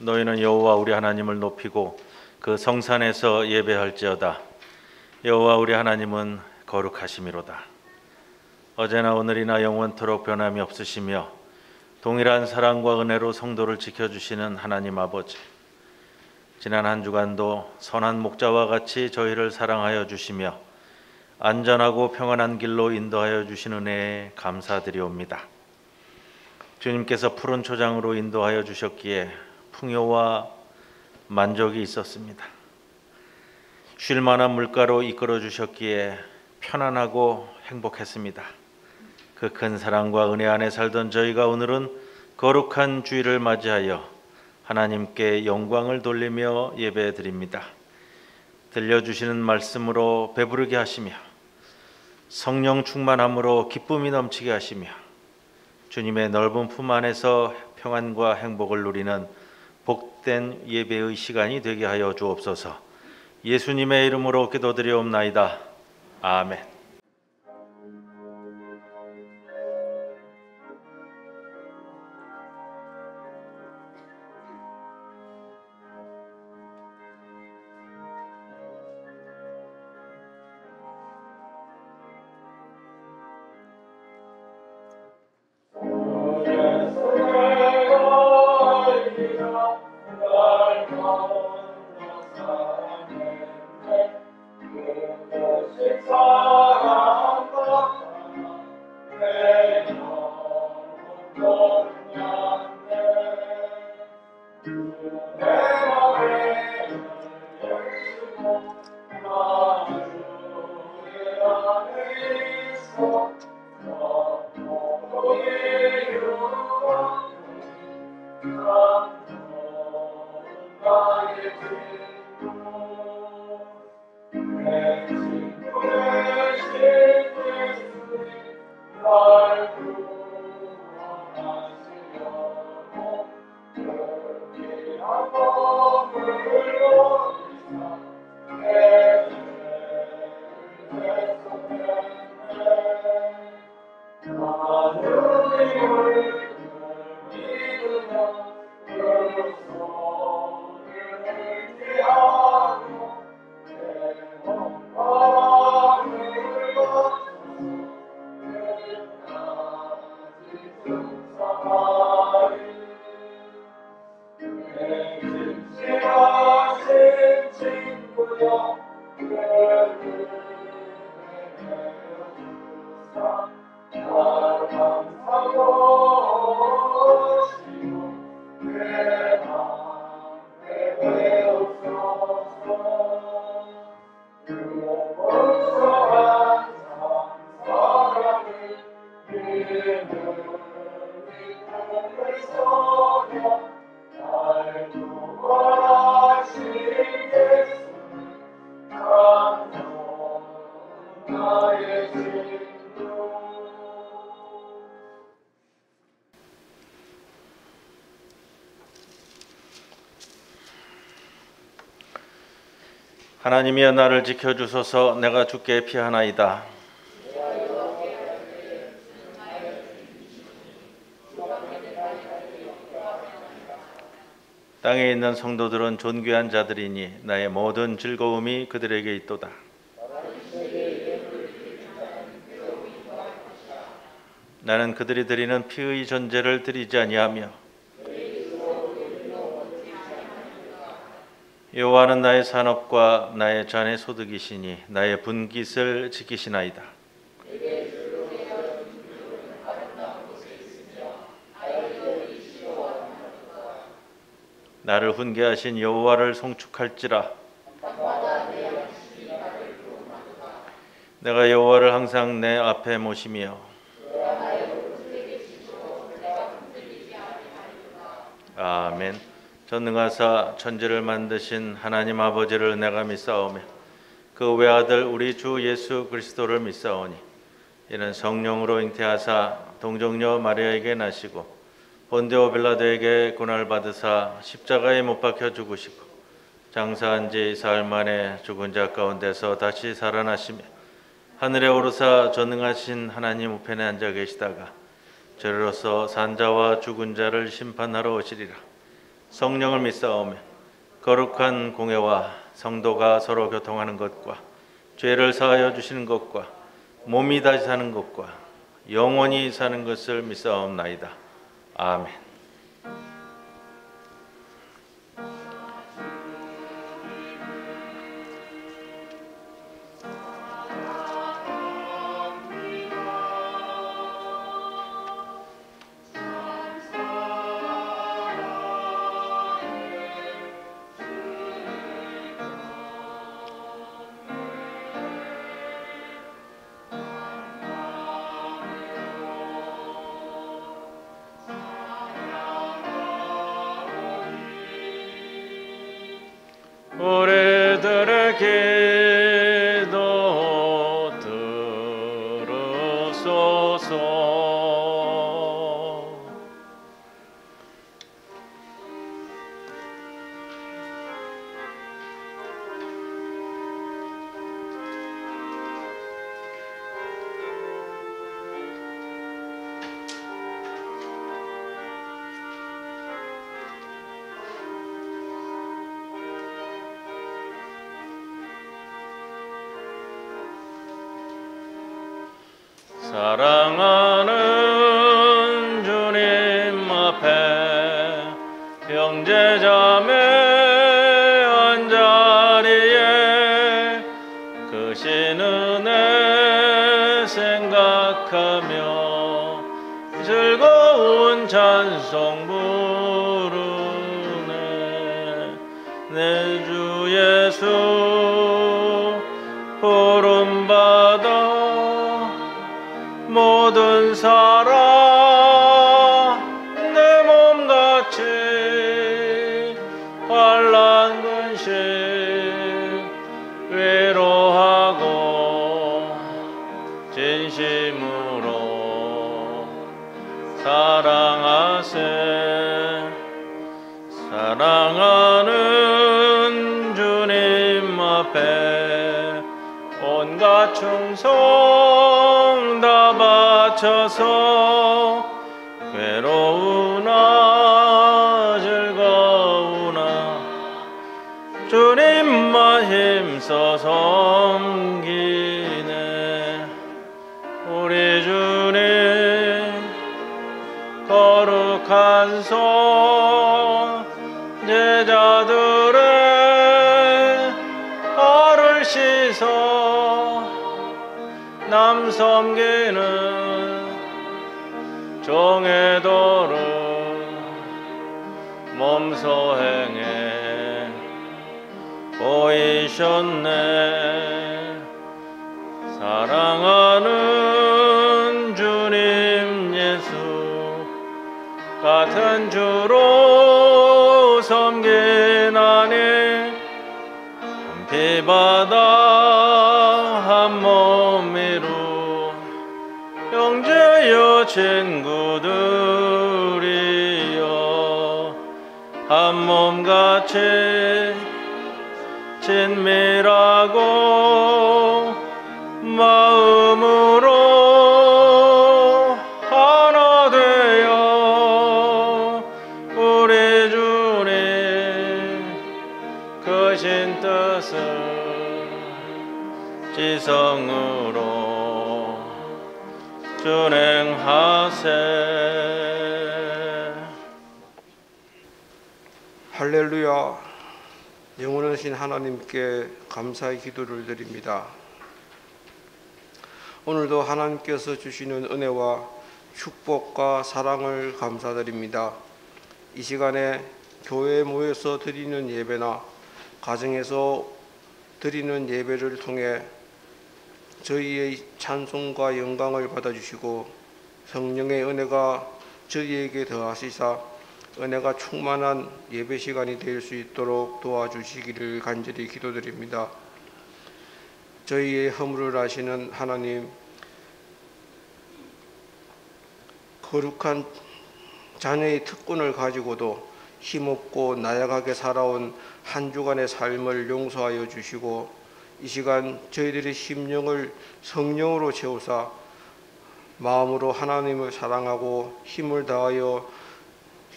너희는 여호와 우리 하나님을 높이고 그 성산에서 예배할지어다. 여호와 우리 하나님은 거룩하심이로다. 어제나 오늘이나 영원토록 변함이 없으시며 동일한 사랑과 은혜로 성도를 지켜주시는 하나님 아버지, 지난 한 주간도 선한 목자와 같이 저희를 사랑하여 주시며 안전하고 평안한 길로 인도하여 주신 은혜에 감사드리옵니다. 주님께서 푸른 초장으로 인도하여 주셨기에 풍요와 만족이 있었습니다. 쉴 만한 물가로 이끌어 주셨기에 편안하고 행복했습니다. 그 큰 사랑과 은혜 안에 살던 저희가 오늘은 거룩한 주일을 맞이하여 하나님께 영광을 돌리며 예배드립니다. 들려주시는 말씀으로 배부르게 하시며 성령 충만함으로 기쁨이 넘치게 하시며 주님의 넓은 품 안에서 평안과 행복을 누리는 복된 예배의 시간이 되게 하여 주옵소서. 예수님의 이름으로 기도드리옵나이다. 아멘. 하나님이여 나를 지켜주소서. 내가 주께 피하나이다. 땅에 있는 성도들은 존귀한 자들이니 나의 모든 즐거움이 그들에게 있도다. 나는 그들이 드리는 피의 전제를 드리지 아니하며 여호와는 나의 산업과 나의 잔의 소득이시니 나의 분깃을 지키시나이다. 나를 훈계하신 여호와를 송축할지라. 내가 여호와를 항상 내 앞에 모시며 아멘. 전능하사 천지를 만드신 하나님 아버지를 내가 믿사오며 그 외아들 우리 주 예수 그리스도를 믿사오니 이는 성령으로 잉태하사 동정녀 마리아에게 나시고 본디오 빌라도에게 고난을 받으사 십자가에 못 박혀 죽으시고 장사한 지 사흘 만에 죽은 자 가운데서 다시 살아나시며 하늘에 오르사 전능하신 하나님 우편에 앉아 계시다가 저리로서 산자와 죽은 자를 심판하러 오시리라. 성령을 믿사오며 거룩한 공회와 성도가 서로 교통하는 것과 죄를 사하여 주시는 것과 몸이 다시 사는 것과 영원히 사는 것을 믿사옵나이다. 아멘. 우리들의 기도 들으소서. 사랑하는 주님 앞에 형제자매 한자리에 크신 은혜 생각하며 즐거운 찬송 부르네. 내 주 예수 부름받아 모든 사람 내 몸같이 환난 근심 위로하고 진심으로 사랑하세. 사랑하는 주님 앞에 온갖 충성 다 바쳐서 괴로우나 즐거우나 주님만 힘써 섬기네. 우리 주님 거룩한 손 제자들의 발을 씻어 남 섬기는 종의 도를 몸소 행해 보이셨네. 사랑하는 주님 예수 같은 주로 섬기나니 피바다 한 몸이루 형제여 친구들이여 한 몸같이 친밀하고 마음으로 하나 되어 우리 주님 크신 뜻을 지성으로 준행하세. 할렐루야. 영원하신 하나님께 감사의 기도를 드립니다. 오늘도 하나님께서 주시는 은혜와 축복과 사랑을 감사드립니다. 이 시간에 교회에 모여서 드리는 예배나 가정에서 드리는 예배를 통해 저희의 찬송과 영광을 받아주시고 성령의 은혜가 저희에게 더하시사 은혜가 충만한 예배 시간이 될 수 있도록 도와주시기를 간절히 기도드립니다. 저희의 허물을 아시는 하나님, 거룩한 자녀의 특권을 가지고도 힘없고 나약하게 살아온 한 주간의 삶을 용서하여 주시고 이 시간 저희들의 심령을 성령으로 채우사 마음으로 하나님을 사랑하고 힘을 다하여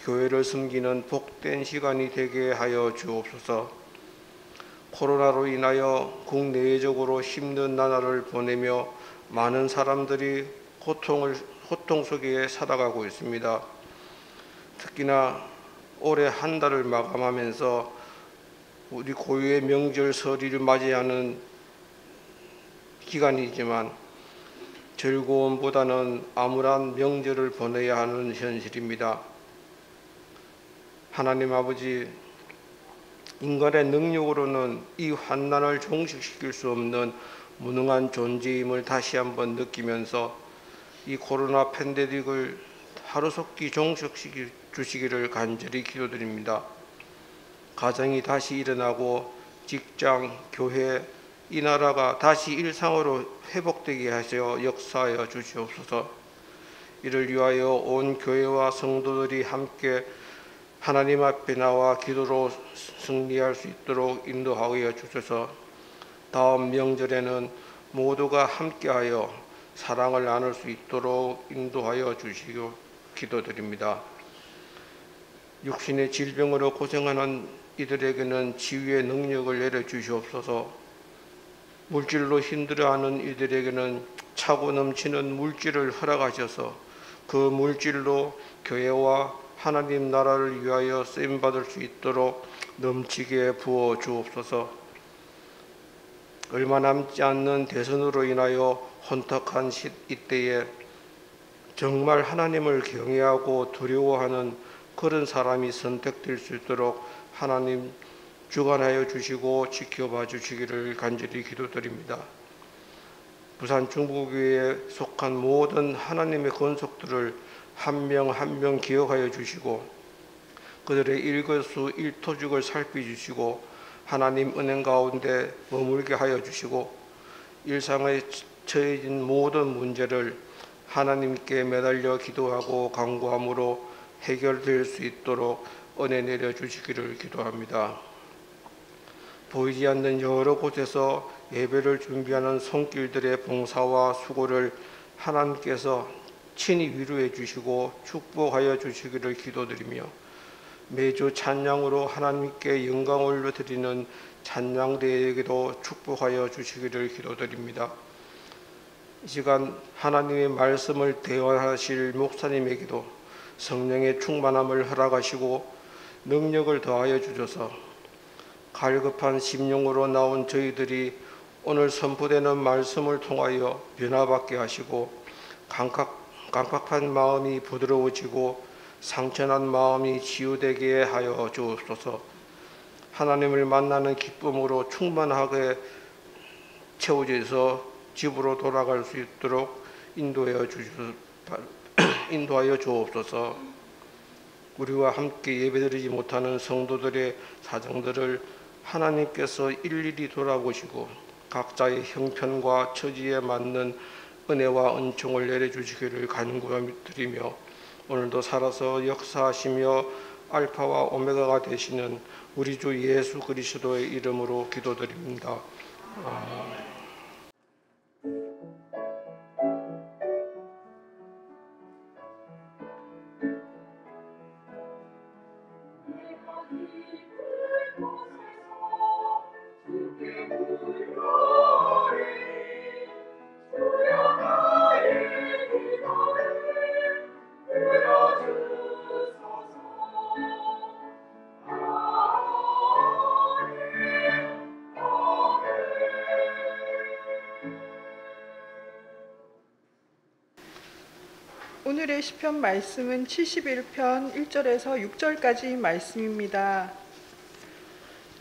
교회를 섬기는 복된 시간이 되게 하여 주옵소서. 코로나로 인하여 국내외적으로 힘든 나날을 보내며 많은 사람들이 고통 속에 살아가고 있습니다. 특히나 올해 한 달을 마감하면서 우리 고유의 명절 설을 맞이하는 기간이지만 즐거움보다는 암울한 명절을 보내야 하는 현실입니다. 하나님 아버지, 인간의 능력으로는 이 환난을 종식시킬 수 없는 무능한 존재임을 다시 한번 느끼면서 이 코로나 팬데믹을 하루속히 종식시켜 주시기를 간절히 기도드립니다. 가정이 다시 일어나고 직장, 교회, 이 나라가 다시 일상으로 회복되게 하셔 역사하여 주시옵소서. 이를 위하여 온 교회와 성도들이 함께 하나님 앞에 나와 기도로 승리할 수 있도록 인도하여 주셔서 다음 명절에는 모두가 함께하여 사랑을 나눌 수 있도록 인도하여 주시고 기도드립니다. 육신의 질병으로 고생하는 이들에게는 치유의 능력을 내려주시옵소서. 물질로 힘들어하는 이들에게는 차고 넘치는 물질을 허락하셔서 그 물질로 교회와 하나님 나라를 위하여 쓰임받을 수 있도록 넘치게 부어 주옵소서. 얼마 남지 않는 대선으로 인하여 혼탁한 이때에 정말 하나님을 경외하고 두려워하는 그런 사람이 선택될 수 있도록 하나님 주관하여 주시고 지켜봐 주시기를 간절히 기도드립니다. 부산 중부교회에 속한 모든 하나님의 권속들을 한 명 한 명 기억하여 주시고 그들의 일거수 일토죽을 살펴주시고 하나님 은행 가운데 머물게 하여 주시고 일상에 처해진 모든 문제를 하나님께 매달려 기도하고 간구함으로 해결될 수 있도록 은혜 내려 주시기를 기도합니다. 보이지 않는 여러 곳에서 예배를 준비하는 손길들의 봉사와 수고를 하나님께서 친히 위로해 주시고 축복하여 주시기를 기도드리며 매주 찬양으로 하나님께 영광 올려드리는 찬양대에게도 축복하여 주시기를 기도드립니다. 이 시간 하나님의 말씀을 대화하실 목사님에게도 성령의 충만함을 허락하시고 능력을 더하여 주셔서 갈급한 심령으로 나온 저희들이 오늘 선포되는 말씀을 통하여 변화받게 하시고 강팍한 마음이 부드러워지고 상처난 마음이 치유되게 하여 주옵소서. 하나님을 만나는 기쁨으로 충만하게 채워져서 집으로 돌아갈 수 있도록 인도하여 주옵소서. 우리와 함께 예배드리지 못하는 성도들의 사정들을 하나님께서 일일이 돌아보시고 각자의 형편과 처지에 맞는 은혜와 은총을 내려주시기를 간구드리며 오늘도 살아서 역사하시며 알파와 오메가가 되시는 우리 주 예수 그리스도의 이름으로 기도드립니다. 아멘. 오늘의 시편 말씀은 71편 1절에서 6절까지 말씀입니다.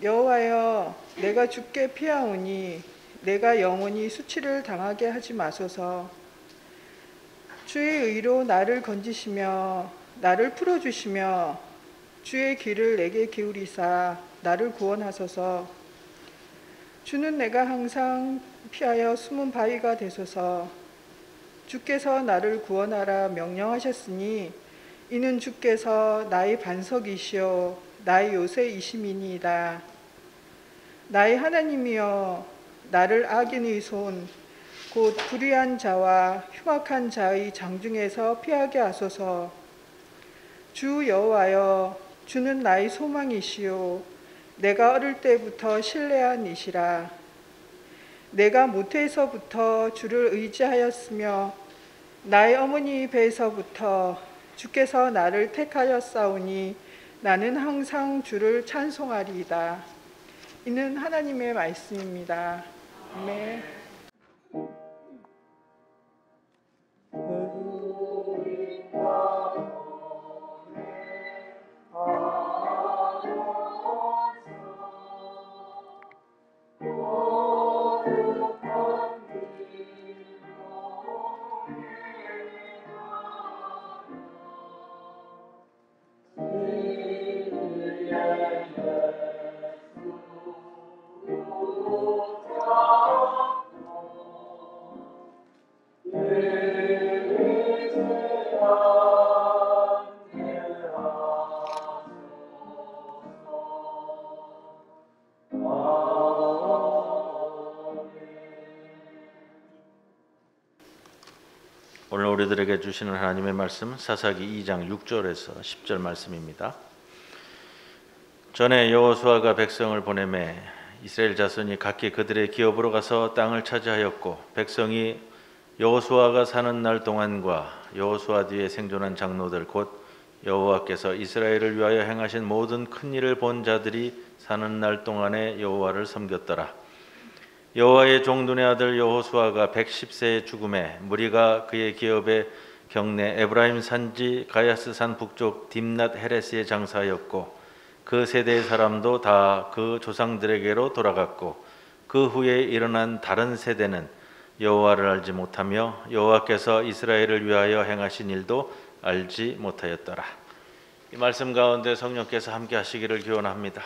여호와여, 내가 주께 피하오니 내가 영원히 수치를 당하게 하지 마소서. 주의 의로 나를 건지시며 나를 풀어주시며 주의 귀를 내게 기울이사 나를 구원하소서. 주는 내가 항상 피하여 숨은 바위가 되소서. 주께서 나를 구원하라 명령하셨으니 이는 주께서 나의 반석이시오 나의 요새이심이니이다. 나의 하나님이여, 나를 악인의 손 곧 불의한 자와 흉악한 자의 장중에서 피하게 하소서. 주 여호와여, 주는 나의 소망이시요 내가 어릴 때부터 신뢰한 이시라. 내가 모태에서부터 주를 의지하였으며 나의 어머니 배에서부터 주께서 나를 택하였사오니 나는 항상 주를 찬송하리이다. 이는 하나님의 말씀입니다. 아멘. 오늘 우리들에게 주시는 하나님의 말씀은 사사기 2장 6절에서 10절 말씀입니다. 전에 여호수아가 백성을 보내매 이스라엘 자손이 각기 그들의 기업으로 가서 땅을 차지하였고 백성이 여호수아가 사는 날 동안과 여호수아 뒤에 생존한 장로들 곧 여호와께서 이스라엘을 위하여 행하신 모든 큰 일을 본 자들이 사는 날 동안에 여호와를 섬겼더라. 여호와의 종 눈의 아들 여호수아가 110세에 죽음에 무리가 그의 기업의 경내 에브라임 산지 가야스 산 북쪽 딥낫 헤레스에 장사하였고 그 세대의 사람도 다 그 조상들에게로 돌아갔고 그 후에 일어난 다른 세대는 여호와를 알지 못하며 여호와께서 이스라엘을 위하여 행하신 일도 알지 못하였더라. 이 말씀 가운데 성령께서 함께 하시기를 기원합니다.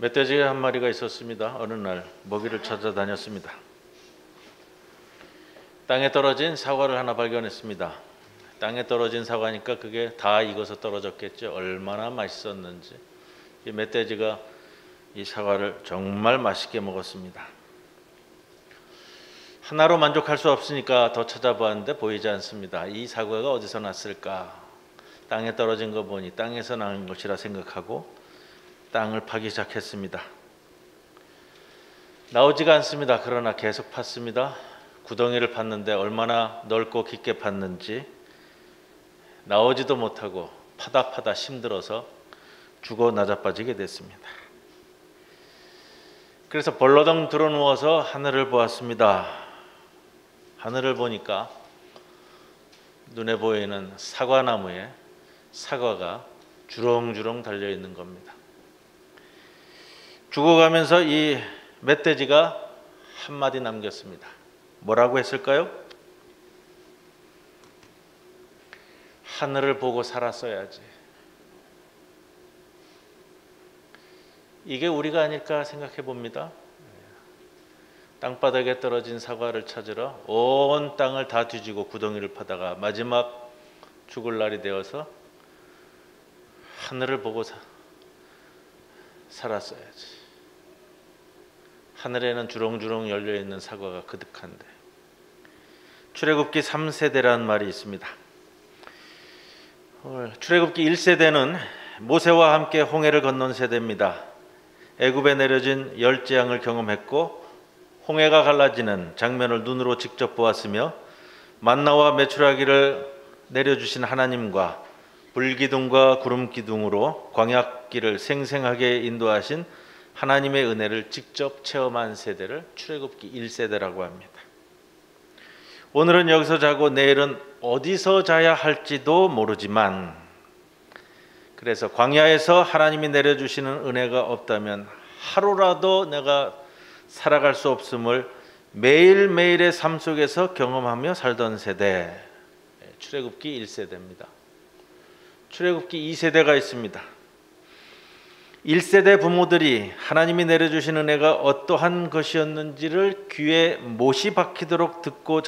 멧돼지 한 마리가 있었습니다. 어느 날 먹이를 찾아다녔습니다. 땅에 떨어진 사과를 하나 발견했습니다. 땅에 떨어진 사과니까 그게 다 익어서 떨어졌겠죠. 얼마나 맛있었는지. 이 멧돼지가 이 사과를 정말 맛있게 먹었습니다. 하나로 만족할 수 없으니까 더 찾아보았는데 보이지 않습니다. 이 사과가 어디서 났을까? 땅에 떨어진 거 보니 땅에서 난 것이라 생각하고 땅을 파기 시작했습니다. 나오지가 않습니다. 그러나 계속 팠습니다. 구덩이를 팠는데 얼마나 넓고 깊게 팠는지 나오지도 못하고 파다 힘들어서 죽어 나자빠지게 됐습니다. 그래서 벌러덩 들어 누워서 하늘을 보았습니다. 하늘을 보니까 눈에 보이는 사과나무에 사과가 주렁주렁 달려 있는 겁니다. 죽어가면서 이 멧돼지가 한마디 남겼습니다. 뭐라고 했을까요? 하늘을 보고 살았어야지. 이게 우리가 아닐까 생각해 봅니다. 땅바닥에 떨어진 사과를 찾으러 온 땅을 다 뒤지고 구덩이를 파다가 마지막 죽을 날이 되어서 하늘을 보고 살았어야지. 하늘에는 주렁주렁 열려있는 사과가 그득한데. 출애굽기 3세대라는 말이 있습니다. 출애굽기 1세대는 모세와 함께 홍해를 건넌 세대입니다. 애굽에 내려진 열 재앙을 경험했고 홍해가 갈라지는 장면을 눈으로 직접 보았으며 만나와 메추라기를 내려주신 하나님과 불기둥과 구름기둥으로 광야길을 생생하게 인도하신 하나님의 은혜를 직접 체험한 세대를 출애굽기 1세대라고 합니다. 오늘은 여기서 자고 내일은 어디서 자야 할지도 모르지만 그래서 광야에서 하나님이 내려주시는 은혜가 없다면 하루라도 내가 살아갈 수 없음을 매일매일의 삶 속에서 경험하며 살던 세대, 출애굽기 1세대입니다. 출애굽기 2세대가 있습니다. 1세대 부모들이 하나님이 내려주신 은혜가 어떠한 것이었는지를 귀에 못이 박히도록 듣고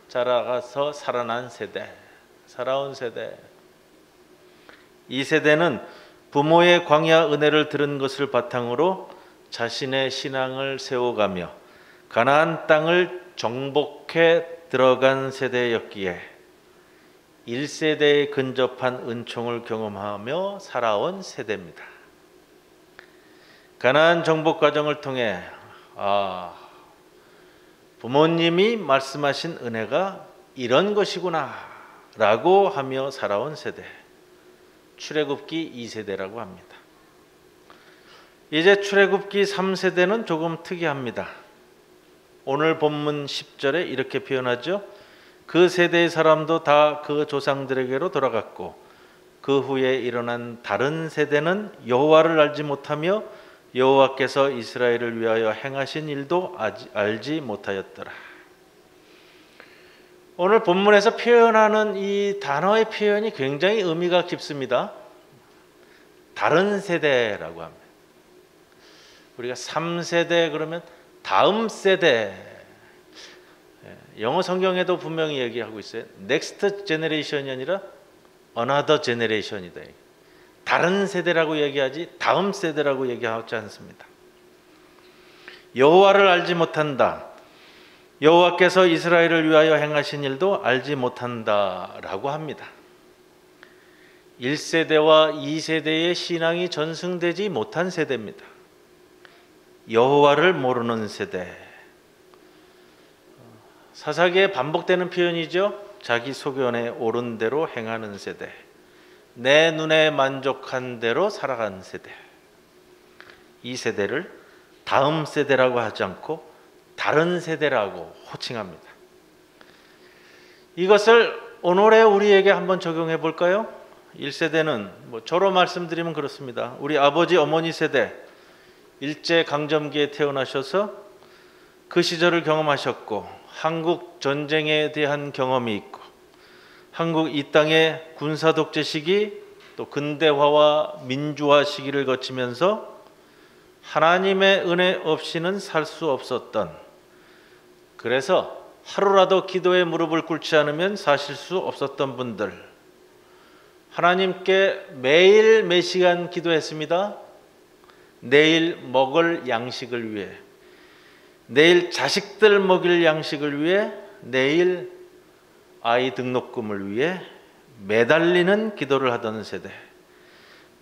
자라가서 살아난 세대, 살아온 세대. 2세대는 부모의 광야 은혜를 들은 것을 바탕으로 자신의 신앙을 세워가며 가나안 땅을 정복해 들어간 세대였기에 1세대에 근접한 은총을 경험하며 살아온 세대입니다. 가나안 정복 과정을 통해 부모님이 말씀하신 은혜가 이런 것이구나 라고 하며 살아온 세대, 출애굽기 2세대라고 합니다. 이제 출애굽기 3세대는 조금 특이합니다. 오늘 본문 10절에 이렇게 표현하죠. 그 세대의 사람도 다 그 조상들에게로 돌아갔고 그 후에 일어난 다른 세대는 여호와를 알지 못하며 여호와께서 이스라엘을 위하여 행하신 일도 알지 못하였더라. 오늘 본문에서 표현하는 이 단어의 표현이 굉장히 의미가 깊습니다. 다른 세대라고 합니다. 우리가 3세대 그러면 다음 세대, 영어 성경에도 분명히 얘기하고 있어요. Next generation이 아니라 Another generation이다. 다른 세대라고 얘기하지 다음 세대라고 얘기하지 않습니다. 여호와를 알지 못한다. 여호와께서 이스라엘을 위하여 행하신 일도 알지 못한다라고 합니다. 1세대와 2세대의 신앙이 전승되지 못한 세대입니다. 여호와를 모르는 세대. 사사기에 반복되는 표현이죠. 자기 소견에 옳은 대로 행하는 세대. 내 눈에 만족한 대로 살아간 세대. 이 세대를 다음 세대라고 하지 않고 다른 세대라고 호칭합니다. 이것을 오늘의 우리에게 한번 적용해 볼까요? 1세대는 저로 말씀드리면 그렇습니다. 우리 아버지 어머니 세대, 일제강점기에 태어나셔서 그 시절을 경험하셨고 한국 전쟁에 대한 경험이 있고 한국 이 땅의 군사독재 시기 또 근대화와 민주화 시기를 거치면서 하나님의 은혜 없이는 살 수 없었던, 그래서 하루라도 기도에 무릎을 꿇지 않으면 사실 수 없었던 분들, 하나님께 매일 몇 시간 기도했습니다. 내일 먹을 양식을 위해, 내일 자식들 먹일 양식을 위해, 내일 아이 등록금을 위해 매달리는 기도를 하던 세대,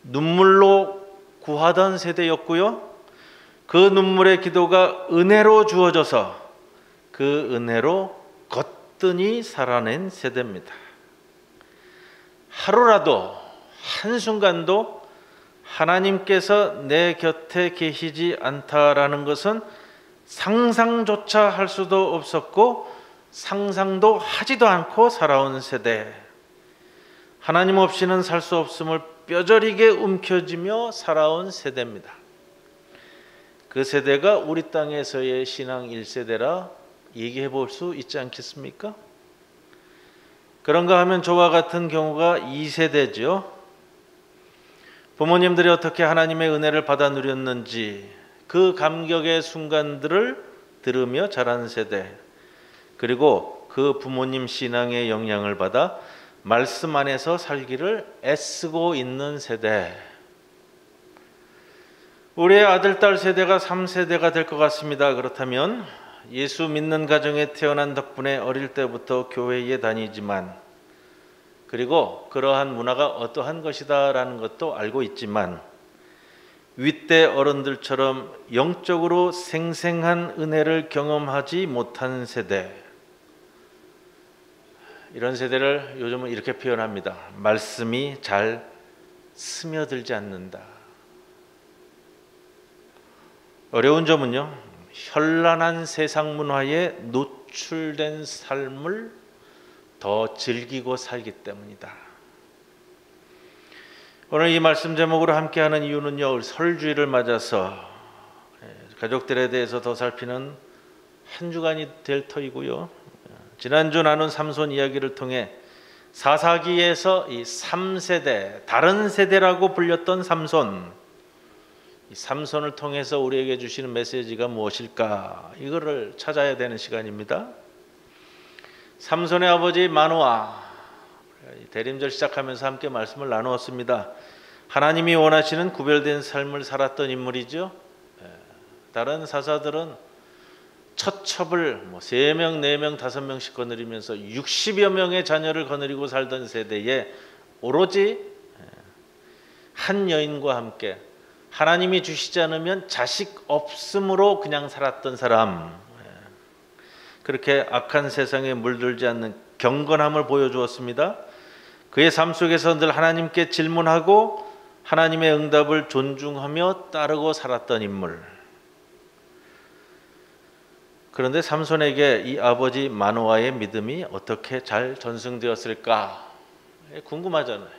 눈물로 구하던 세대였고요. 그 눈물의 기도가 은혜로 주어져서 그 은혜로 거뜬히 살아낸 세대입니다. 하루라도, 한순간도 하나님께서 내 곁에 계시지 않다라는 것은 상상조차 할 수도 없었고 상상도 하지도 않고 살아온 세대, 하나님 없이는 살 수 없음을 뼈저리게 움켜쥐며 살아온 세대입니다. 그 세대가 우리 땅에서의 신앙 1세대라 얘기해 볼 수 있지 않겠습니까? 그런가 하면 저와 같은 경우가 2세대죠. 부모님들이 어떻게 하나님의 은혜를 받아 누렸는지 그 감격의 순간들을 들으며 자란 세대, 그리고 그 부모님 신앙의 영향을 받아 말씀 안에서 살기를 애쓰고 있는 세대. 우리의 아들, 딸 세대가 3세대가 될 것 같습니다. 그렇다면 예수 믿는 가정에 태어난 덕분에 어릴 때부터 교회에 다니지만, 그리고 그러한 문화가 어떠한 것이다라는 것도 알고 있지만, 윗대 어른들처럼 영적으로 생생한 은혜를 경험하지 못한 세대, 이런 세대를 요즘은 이렇게 표현합니다. 말씀이 잘 스며들지 않는다. 어려운 점은요, 현란한 세상 문화에 노출된 삶을 더 즐기고 살기 때문이다. 오늘 이 말씀 제목으로 함께하는 이유는요, 설주일을 맞아서 가족들에 대해서 더 살피는 한 주간이 될 터이고요. 지난주 나눈 삼손 이야기를 통해 사사기에서 이 3세대, 다른 세대라고 불렸던 삼손, 이 삼손을 통해서 우리에게 주시는 메시지가 무엇일까? 이거를 찾아야 되는 시간입니다. 삼손의 아버지 마노아, 대림절 시작하면서 함께 말씀을 나누었습니다. 하나님이 원하시는 구별된 삶을 살았던 인물이죠. 다른 사사들은 첫 첩을 3명, 4명, 5명씩 거느리면서 60여 명의 자녀를 거느리고 살던 세대에 오로지 한 여인과 함께 하나님이 주시지 않으면 자식 없음으로 그냥 살았던 사람, 그렇게 악한 세상에 물들지 않는 경건함을 보여주었습니다. 그의 삶 속에서 늘 하나님께 질문하고 하나님의 응답을 존중하며 따르고 살았던 인물. 그런데 삼손에게 이 아버지 마노아의 믿음이 어떻게 잘 전승되었을까 궁금하잖아요.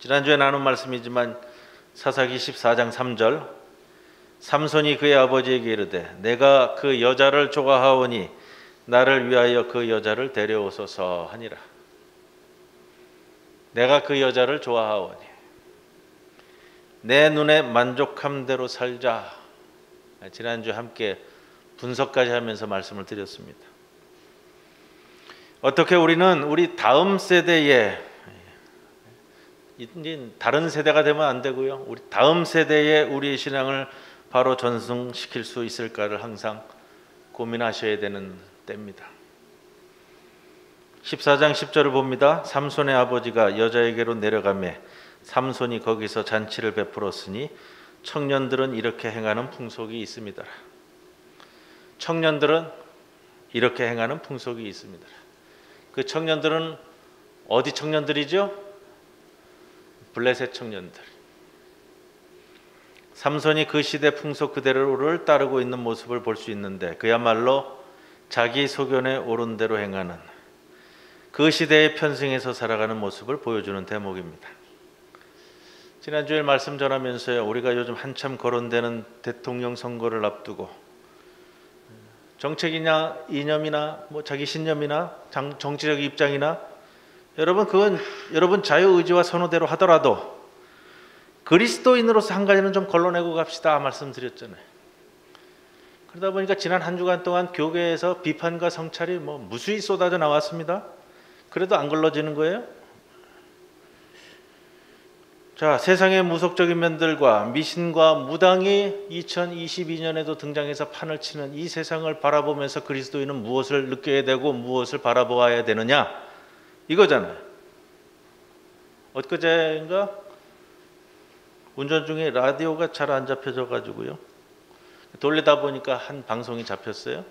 지난주에 나눈 말씀이지만 사사기 14장 3절, 삼손이 그의 아버지에게 이르되 내가 그 여자를 좋아하오니 나를 위하여 그 여자를 데려오소서 하니라. 내가 그 여자를 좋아하오니 내 눈에 만족함대로 살자. 지난주에 함께 분석까지 하면서 말씀을 드렸습니다. 어떻게 우리는 우리 다음 세대에, 이제 다른 세대가 되면 안 되고요, 우리 다음 세대에 우리의 신앙을 바로 전승시킬 수 있을까를 항상 고민하셔야 되는 때입니다. 14장 10절을 봅니다. 삼손의 아버지가 여자에게로 내려가매 삼손이 거기서 잔치를 베풀었으니 청년들은 이렇게 행하는 풍속이 있습니다. 청년들은 이렇게 행하는 풍속이 있습니다. 그 청년들은 어디 청년들이죠? 블레셋 청년들. 삼손이 그 시대 풍속 그대로를 따르고 있는 모습을 볼 수 있는데, 그야말로 자기 소견에 옳은 대로 행하는, 그 시대의 편승에서 살아가는 모습을 보여주는 대목입니다. 지난주에 말씀 전하면서요, 우리가 요즘 한참 거론되는 대통령 선거를 앞두고 정책이나 이념이나 자기 신념이나 정치적 입장이나, 여러분 그건 여러분 자유의지와 선호대로 하더라도 그리스도인으로서 한 가지는 좀 걸러내고 갑시다 말씀드렸잖아요. 그러다 보니까 지난 한 주간 동안 교회에서 비판과 성찰이 무수히 쏟아져 나왔습니다. 그래도 안 걸러지는 거예요? 자, 세상의 무속적인 면들과 미신과 무당이 2022년에도 등장해서 판을 치는 이 세상을 바라보면서 그리스도인은 무엇을 느껴야 되고 무엇을 바라보아야 되느냐 이거잖아요. 엊그제인가 운전 중에 라디오가 잘 안 잡혀져 가지고요. 돌리다 보니까 한 방송이 잡혔어요.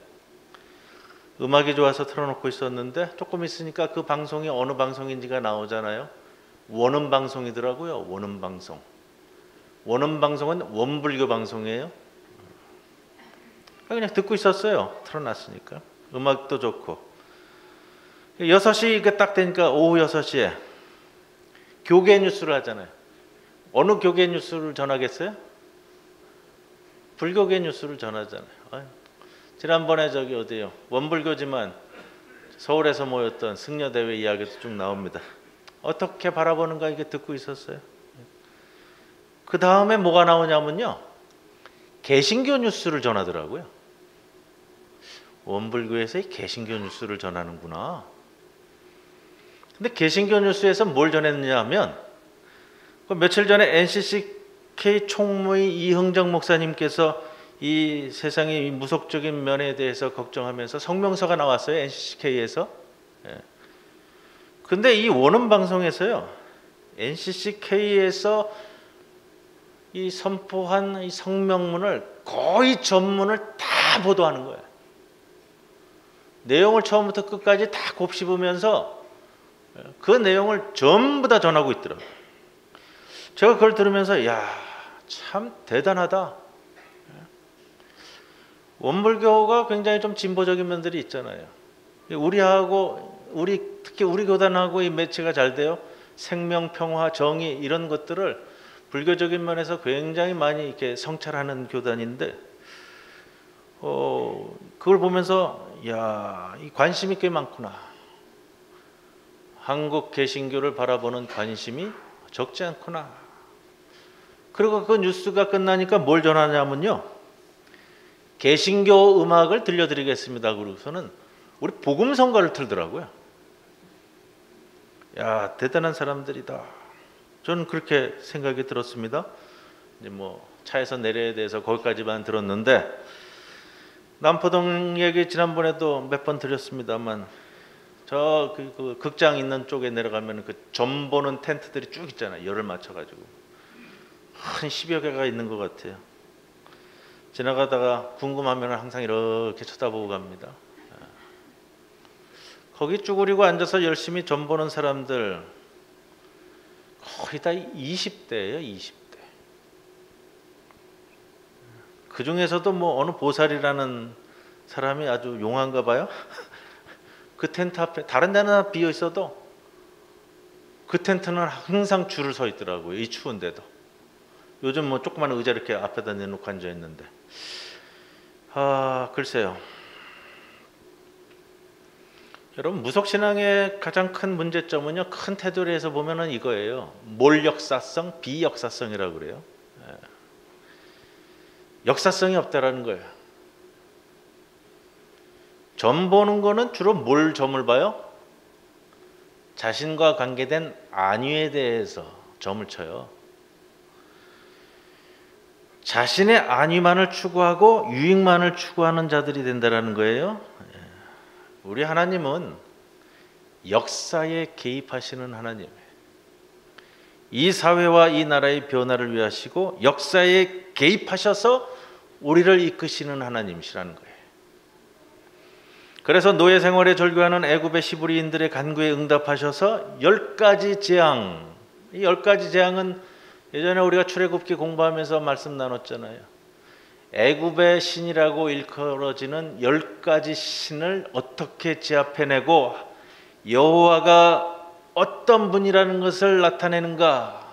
음악이 좋아서 틀어놓고 있었는데 조금 있으니까 그 방송이 어느 방송인지가 나오잖아요. 원음 방송이더라고요. 원음 방송. 원음 방송은 원불교 방송이에요. 그냥 듣고 있었어요. 틀어놨으니까. 음악도 좋고. 6시 이게 딱 되니까 오후 6시에 교계 뉴스를 하잖아요. 어느 교계 뉴스를 전하겠어요? 불교계 뉴스를 전하잖아요. 지난번에 저기 어디요? 원불교지만 서울에서 모였던 승려대회 이야기도 쭉 나옵니다. 어떻게 바라보는가 이게 듣고 있었어요. 그 다음에 뭐가 나오냐면요. 개신교 뉴스를 전하더라고요. 원불교에서 이 개신교 뉴스를 전하는구나. 근데 개신교 뉴스에서 뭘 전했느냐 하면 며칠 전에 NCCK 총무의 이흥정 목사님께서 이 세상의 무속적인 면에 대해서 걱정하면서 성명서가 나왔어요. NCCK에서. 근데 이 원음 방송에서요. NCCK에서 이 선포한 이 성명문을 거의 전문을 다 보도하는 거예요. 내용을 처음부터 끝까지 다 곱씹으면서 그 내용을 전부 다 전하고 있더라고요. 제가 그걸 들으면서 야, 참 대단하다. 원불교가 굉장히 좀 진보적인 면들이 있잖아요. 특히 우리 교단하고 이 매치가 잘 돼요. 생명, 평화, 정의 이런 것들을 불교적인 면에서 굉장히 많이 이렇게 성찰하는 교단인데, 그걸 보면서 야, 이 관심이 꽤 많구나. 한국 개신교를 바라보는 관심이 적지 않구나. 그리고 그 뉴스가 끝나니까 뭘 전하냐면요. 개신교 음악을 들려드리겠습니다. 그러고서는 우리 복음성가를 틀더라고요. 야, 대단한 사람들이다. 저는 그렇게 생각이 들었습니다. 이제 차에서 내려야 돼서 거기까지만 들었는데, 남포동 얘기 지난번에도 몇 번 드렸습니다만, 그 극장 있는 쪽에 내려가면 그 점 보는 텐트들이 쭉 있잖아요. 열을 맞춰가지고 한 10여 개가 있는 것 같아요. 지나가다가 궁금하면 항상 이렇게 쳐다보고 갑니다. 거기 쭈그리고 앉아서 열심히 점 보는 사람들 거의 다 20대예요. 20대. 그 중에서도 어느 보살이라는 사람이 아주 용한가 봐요. 그 텐트 앞에 다른 데는 비어 있어도 그 텐트는 항상 줄을 서 있더라고요. 이 추운데도. 요즘 조그만 의자 이렇게 앞에다 내놓고 앉아 있는데. 글쎄요. 여러분, 무속신앙의 가장 큰 문제점은요, 큰 테두리에서 보면은 이거예요. 몰역사성, 비역사성이라고 그래요. 역사성이 없다라는 거예요. 점 보는 거는 주로 뭘 점을 봐요? 자신과 관계된 안위에 대해서 점을 쳐요. 자신의 안위만을 추구하고 유익만을 추구하는 자들이 된다라는 거예요. 우리 하나님은 역사에 개입하시는 하나님이에요. 이 사회와 이 나라의 변화를 위하시고 역사에 개입하셔서 우리를 이끄시는 하나님이시라는 거예요. 그래서 노예 생활에 절규하는 애굽의 시브리인들의 간구에 응답하셔서 10가지 재앙, 이 10가지 재앙은 예전에 우리가 출애굽기 공부하면서 말씀 나눴잖아요. 애굽의 신이라고 일컬어지는 10가지 신을 어떻게 제압해내고 여호와가 어떤 분이라는 것을 나타내는가,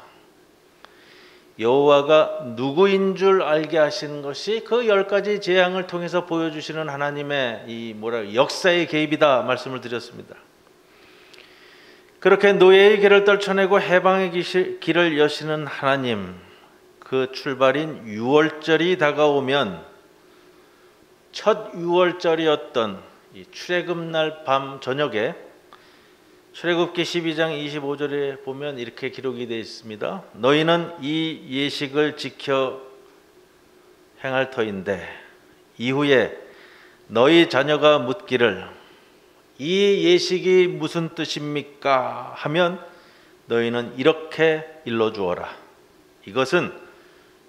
여호와가 누구인 줄 알게 하시는 것이 그 10가지 재앙을 통해서 보여주시는 하나님의 역사의 개입이다 말씀을 드렸습니다. 그렇게 노예의 길을 떨쳐내고 해방의 길을 여시는 하나님, 그 출발인 6월절이 다가오면 첫 6월절이었던 이 출애굽날 밤 저녁에 출애굽기 12장 25절에 보면 이렇게 기록이 되어 있습니다. 너희는 이 예식을 지켜 행할 터인데 이후에 너희 자녀가 묻기를 이 예식이 무슨 뜻입니까? 하면 너희는 이렇게 일러주어라. 이것은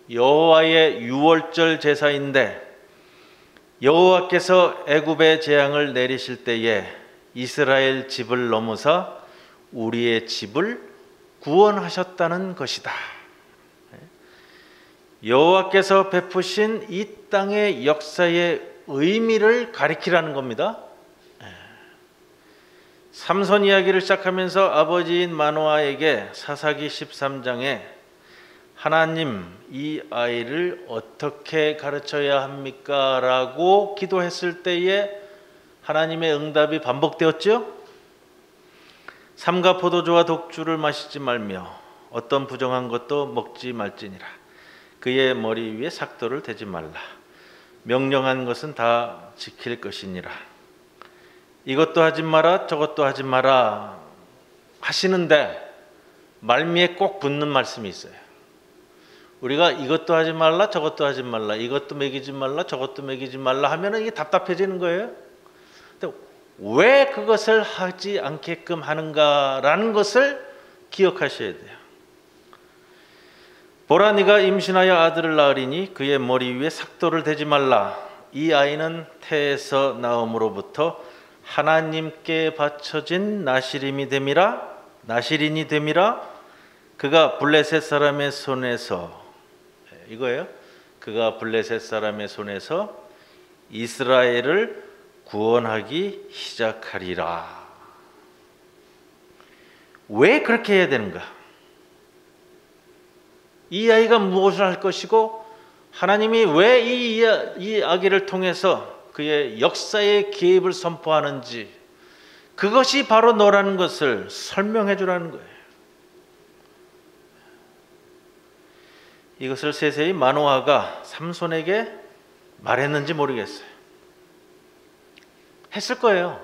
여호와의 6월절 제사인데 여호와께서 애굽의 재앙을 내리실 때에 이스라엘 집을 넘어서 우리의 집을 구원하셨다는 것이다. 여호와께서 베푸신 이 땅의 역사의 의미를 가리키라는 겁니다. 삼손 이야기를 시작하면서 아버지인 마노아에게 사사기 13장에 하나님 이 아이를 어떻게 가르쳐야 합니까? 라고 기도했을 때에 하나님의 응답이 반복되었죠. 삼가 포도주와 독주를 마시지 말며 어떤 부정한 것도 먹지 말지니라. 그의 머리 위에 삭도를 대지 말라. 명령한 것은 다 지킬 것이니라. 이것도 하지 마라 저것도 하지 마라 하시는데 말미에 꼭 붙는 말씀이 있어요. 우리가 이것도 하지 말라 저것도 하지 말라 이것도 먹이지 말라 저것도 먹이지 말라 하면 이게 답답해지는 거예요. 근데 왜 그것을 하지 않게끔 하는가라는 것을 기억하셔야 돼요. 보라 네가 임신하여 아들을 낳으리니 그의 머리 위에 삭도를 대지 말라. 이 아이는 태에서 나옴으로부터 하나님께 바쳐진 나시린이 됨이라. 그가 블레셋 사람의 손에서 이거예요. 그가 블레셋 사람의 손에서 이스라엘을 구원하기 시작하리라. 왜 그렇게 해야 되는가? 이 아이가 무엇을 할 것이고 하나님이 왜 이 아기를 통해서 그의 역사의 개입을 선포하는지 그것이 바로 너라는 것을 설명해 주라는 거예요. 이것을 세세히 마노아가 삼손에게 말했는지 모르겠어요. 했을 거예요.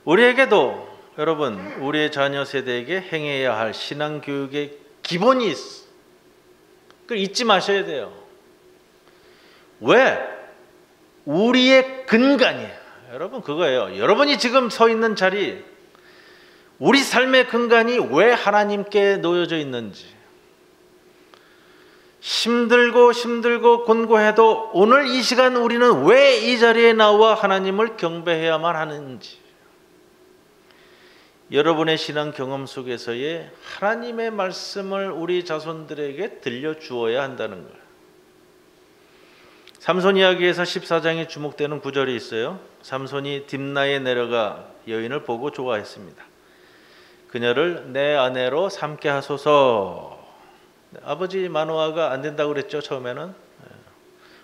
우리에게도 여러분 우리의 자녀 세대에게 행해야 할 신앙교육의 기본이 있어. 그걸 잊지 마셔야 돼요. 왜? 우리의 근간이에요. 여러분 그거예요. 여러분이 지금 서 있는 자리 우리 삶의 근간이 왜 하나님께 놓여져 있는지 힘들고 곤고해도 오늘 이 시간 우리는 왜 이 자리에 나와 하나님을 경배해야만 하는지 여러분의 신앙 경험 속에서의 하나님의 말씀을 우리 자손들에게 들려주어야 한다는 거예요. 삼손 이야기에서 14장에 주목되는 구절이 있어요. 삼손이 딥나에 내려가 여인을 보고 좋아했습니다. 그녀를 내 아내로 삼게 하소서. 아버지 마노아가 안 된다고 그랬죠. 처음에는.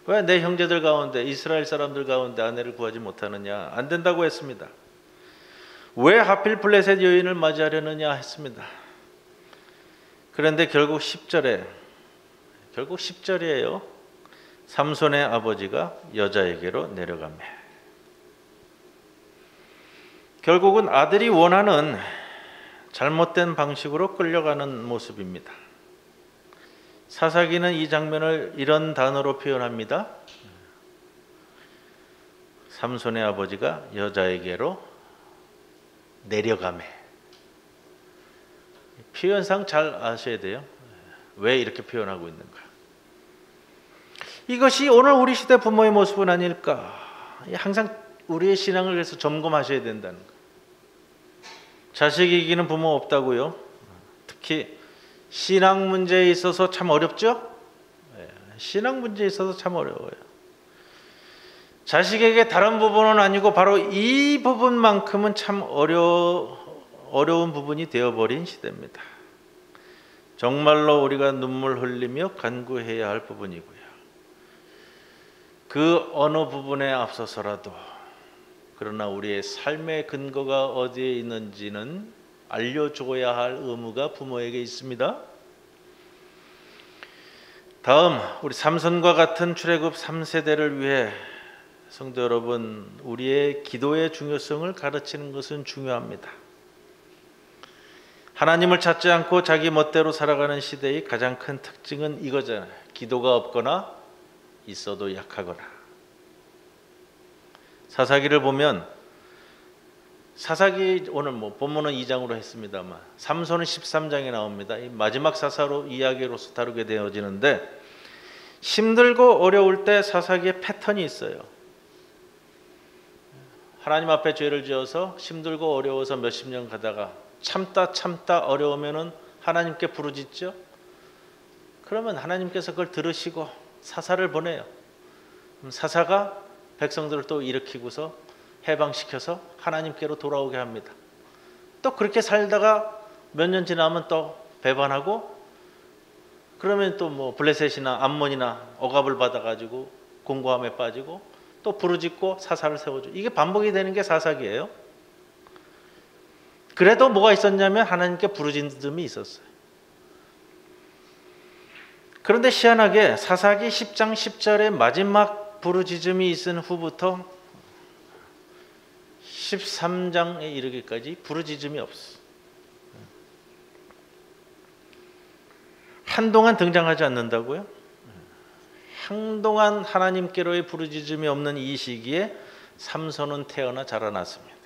왜 내 형제들 가운데 이스라엘 사람들 가운데 아내를 구하지 못하느냐. 안 된다고 했습니다. 왜 하필 블레셋 여인을 맞이하려느냐 했습니다. 그런데 결국 10절이에요. 삼손의 아버지가 여자에게로 내려가매. 결국은 아들이 원하는 잘못된 방식으로 끌려가는 모습입니다. 사사기는 이 장면을 이런 단어로 표현합니다. 삼손의 아버지가 여자에게로 내려가매. 표현상 잘 아셔야 돼요. 왜 이렇게 표현하고 있는가? 이것이 오늘 우리 시대 부모의 모습은 아닐까? 항상 우리의 신앙을 그래서 점검하셔야 된다는 거. 자식 이기는 부모 없다고요? 특히 신앙 문제에 있어서 참 어렵죠? 신앙 문제에 있어서 참 어려워요. 자식에게 다른 부분은 아니고 바로 이 부분만큼은 참 어려운 부분이 되어버린 시대입니다. 정말로 우리가 눈물 흘리며 간구해야 할 부분이고요. 그 어느 부분에 앞서서라도 그러나 우리의 삶의 근거가 어디에 있는지는 알려줘야 할 의무가 부모에게 있습니다. 다음 우리 삼손과 같은 출애굽 3세대를 위해 성도 여러분, 우리의 기도의 중요성을 가르치는 것은 중요합니다. 하나님을 찾지 않고 자기 멋대로 살아가는 시대의 가장 큰 특징은 이거잖아요. 기도가 없거나 있어도 약하거나. 사사기를 보면, 사사기 오늘 본문은 2장으로 했습니다만 삼손은 13장에 나옵니다. 이 마지막 사사로 이야기로서 다루게 되어지는데, 힘들고 어려울 때 사사기의 패턴이 있어요. 하나님 앞에 죄를 지어서 힘들고 어려워서 몇십 년 가다가 참다 어려우면은 하나님께 부르짖죠. 그러면 하나님께서 그걸 들으시고 사사를 보내요. 그럼 사사가 백성들을 또 일으키고서 해방시켜서 하나님께로 돌아오게 합니다. 또 그렇게 살다가 몇 년 지나면 또 배반하고, 그러면 또 블레셋이나 암몬이나 억압을 받아가지고 공고함에 빠지고 또 부르짖고 사사를 세워줘. 이게 반복이 되는 게 사사기예요. 그래도 뭐가 있었냐면 하나님께 부르짖음이 있었어요. 그런데 희한하게 사사기 10장 10절에 마지막 부르짖음이 있은 후부터 13장에 이르기까지 부르짖음이 없어. 한동안 등장하지 않는다고요? 한동안 하나님께로의 부르짖음이 없는 이 시기에 삼손은 태어나 자라났습니다.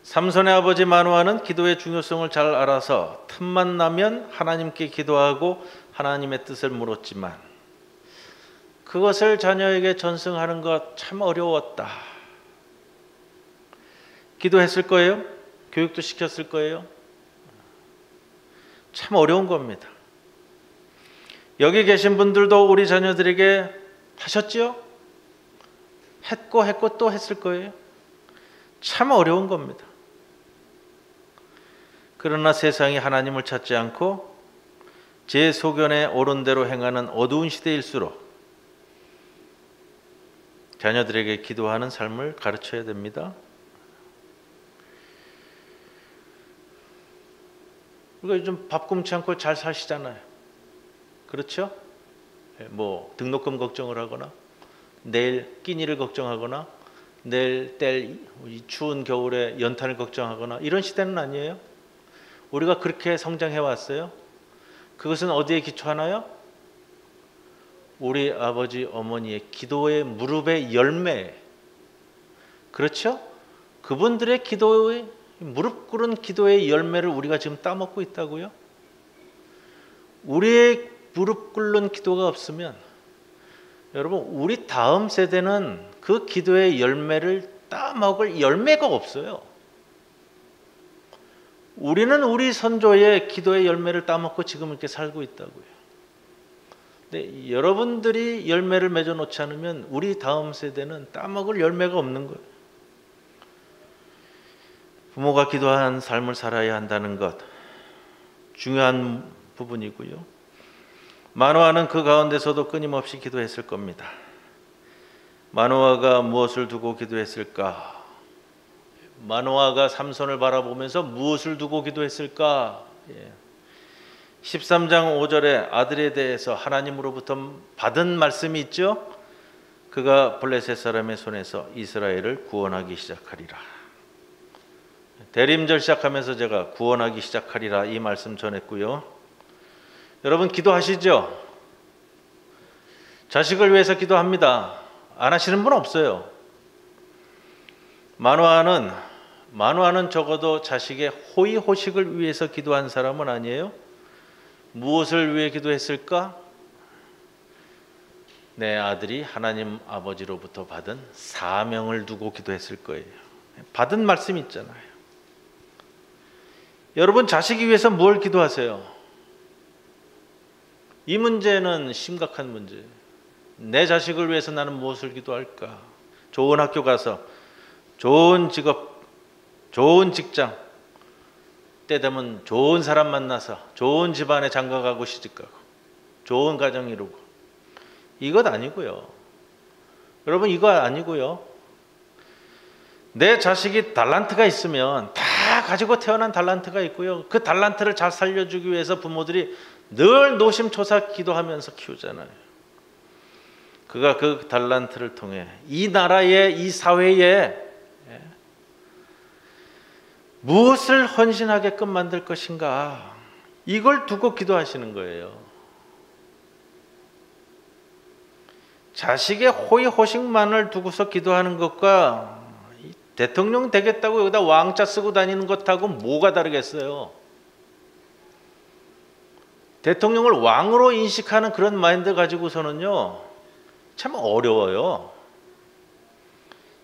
삼손의 아버지 마노아는 기도의 중요성을 잘 알아서 틈만 나면 하나님께 기도하고 하나님의 뜻을 물었지만 그것을 자녀에게 전승하는 것 참 어려웠다. 기도했을 거예요? 교육도 시켰을 거예요? 참 어려운 겁니다. 여기 계신 분들도 우리 자녀들에게 하셨지요? 했고 또 했을 거예요. 참 어려운 겁니다. 그러나 세상이 하나님을 찾지 않고 제 소견에 옳은 대로 행하는 어두운 시대일수록 자녀들에게 기도하는 삶을 가르쳐야 됩니다. 우리가 요즘 밥 굶지 않고 잘 사시잖아요. 그렇죠? 등록금 걱정을 하거나 내일 끼니를 걱정하거나 내일 뗄 추운 겨울에 연탄을 걱정하거나 이런 시대는 아니에요. 우리가 그렇게 성장해 왔어요. 그것은 어디에 기초하나요? 우리 아버지 어머니의 기도의 무릎의 열매. 그렇죠? 그분들의 기도의 무릎 꿇은 기도의 열매를 우리가 지금 따먹고 있다고요? 우리의 무릎 꿇는 기도가 없으면 여러분, 우리 다음 세대는 그 기도의 열매를 따먹을 열매가 없어요. 우리는 우리 선조의 기도의 열매를 따먹고 지금 이렇게 살고 있다고요. 근데 여러분들이 열매를 맺어 놓지 않으면 우리 다음 세대는 따먹을 열매가 없는 거예요. 부모가 기도한 삶을 살아야 한다는 것 중요한 부분이고요. 마노아는 그 가운데서도 끊임없이 기도했을 겁니다. 마노아가 무엇을 두고 기도했을까? 마노아가 삼손을 바라보면서 무엇을 두고 기도했을까? 13장 5절에 아들에 대해서 하나님으로부터 받은 말씀이 있죠. 그가 블레셋 사람의 손에서 이스라엘을 구원하기 시작하리라. 대림절 시작하면서 제가 구원하기 시작하리라 이 말씀 전했고요. 여러분 기도하시죠? 자식을 위해서 기도합니다. 안 하시는 분 없어요. 마노아는 적어도 자식의 호의호식을 위해서 기도한 사람은 아니에요. 무엇을 위해 기도했을까? 내 아들이 하나님 아버지로부터 받은 사명을 두고 기도했을 거예요. 받은 말씀 있잖아요. 여러분 자식이 위해서 뭘 기도하세요? 이 문제는 심각한 문제예요. 내 자식을 위해서 나는 무엇을 기도할까? 좋은 학교 가서 좋은 직업, 좋은 직장, 때 되면 좋은 사람 만나서 좋은 집안에 장가가고 시집가고 좋은 가정 이루고 이것 아니고요. 여러분 이거 아니고요. 내 자식이 달란트가 있으면 다 가지고 태어난 달란트가 있고요. 그 달란트를 잘 살려주기 위해서 부모들이 늘 노심초사 기도하면서 키우잖아요. 그가 그 달란트를 통해 이 나라에, 이 사회에 무엇을 헌신하게끔 만들 것인가, 이걸 두고 기도하시는 거예요. 자식의 호의호식만을 두고서 기도하는 것과 대통령 되겠다고 여기다 왕자 쓰고 다니는 것하고 뭐가 다르겠어요? 대통령을 왕으로 인식하는 그런 마인드 가지고서는요, 참 어려워요.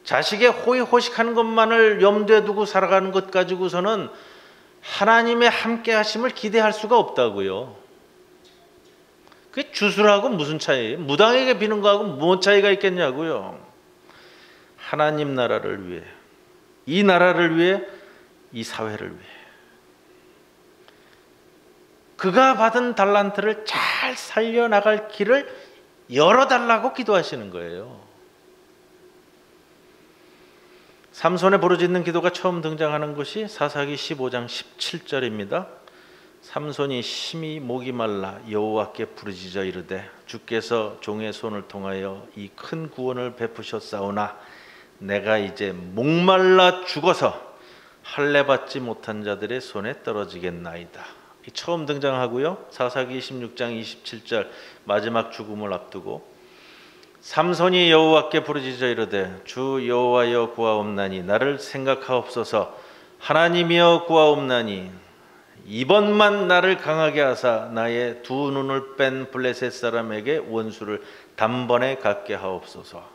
자식의 호의호식하는 것만을 염두에 두고 살아가는 것 가지고서는 하나님의 함께 하심을 기대할 수가 없다고요. 그게 주술하고 무슨 차이예요? 무당에게 비는 거하고 뭔 차이가 있겠냐고요. 하나님 나라를 위해, 이 나라를 위해, 이 사회를 위해 그가 받은 달란트를 잘 살려나갈 길을 열어달라고 기도하시는 거예요. 삼손의 부르짖는 기도가 처음 등장하는 것이 사사기 15장 17절입니다. 삼손이 심히 목이 말라 여호와께 부르짖어 이르되 주께서 종의 손을 통하여 이 큰 구원을 베푸셨사오나 내가 이제 목말라 죽어서 할례 받지 못한 자들의 손에 떨어지겠나이다. 처음 등장하고요. 사사기 26장 27절 마지막 죽음을 앞두고 삼손이 여호와께 부르짖어 이르되 주 여호와여 구하옵나니 나를 생각하옵소서. 하나님이여 구하옵나니 이번만 나를 강하게 하사 나의 두 눈을 뺀 블레셋 사람에게 원수를 단번에 갚게 하옵소서.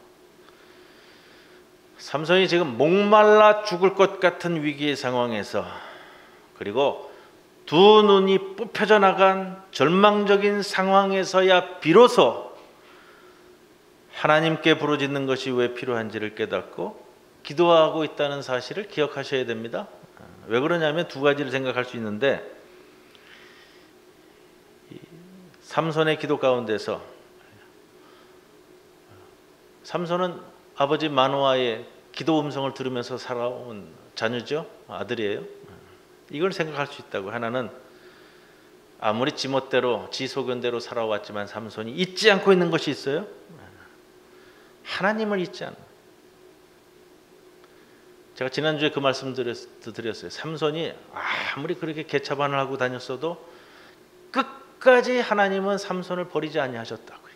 삼손이 지금 목말라 죽을 것 같은 위기의 상황에서, 그리고 두 눈이 뽑혀져 나간 절망적인 상황에서야 비로소 하나님께 부르짖는 것이 왜 필요한지를 깨닫고 기도하고 있다는 사실을 기억하셔야 됩니다. 왜 그러냐면 두 가지를 생각할 수 있는데, 삼손의 기도 가운데서 삼손은 아버지 마노아의 기도 음성을 들으면서 살아온 자녀죠. 아들이에요. 이걸 생각할 수 있다고. 하나는 아무리 지멋대로 지소견대로 살아왔지만 삼손이 잊지 않고 있는 것이 있어요. 하나님을 잊지 않아. 제가 지난주에 그 말씀 드렸어요. 삼손이 아무리 그렇게 개차반을 하고 다녔어도 끝까지 하나님은 삼손을 버리지 아니하셨다고요.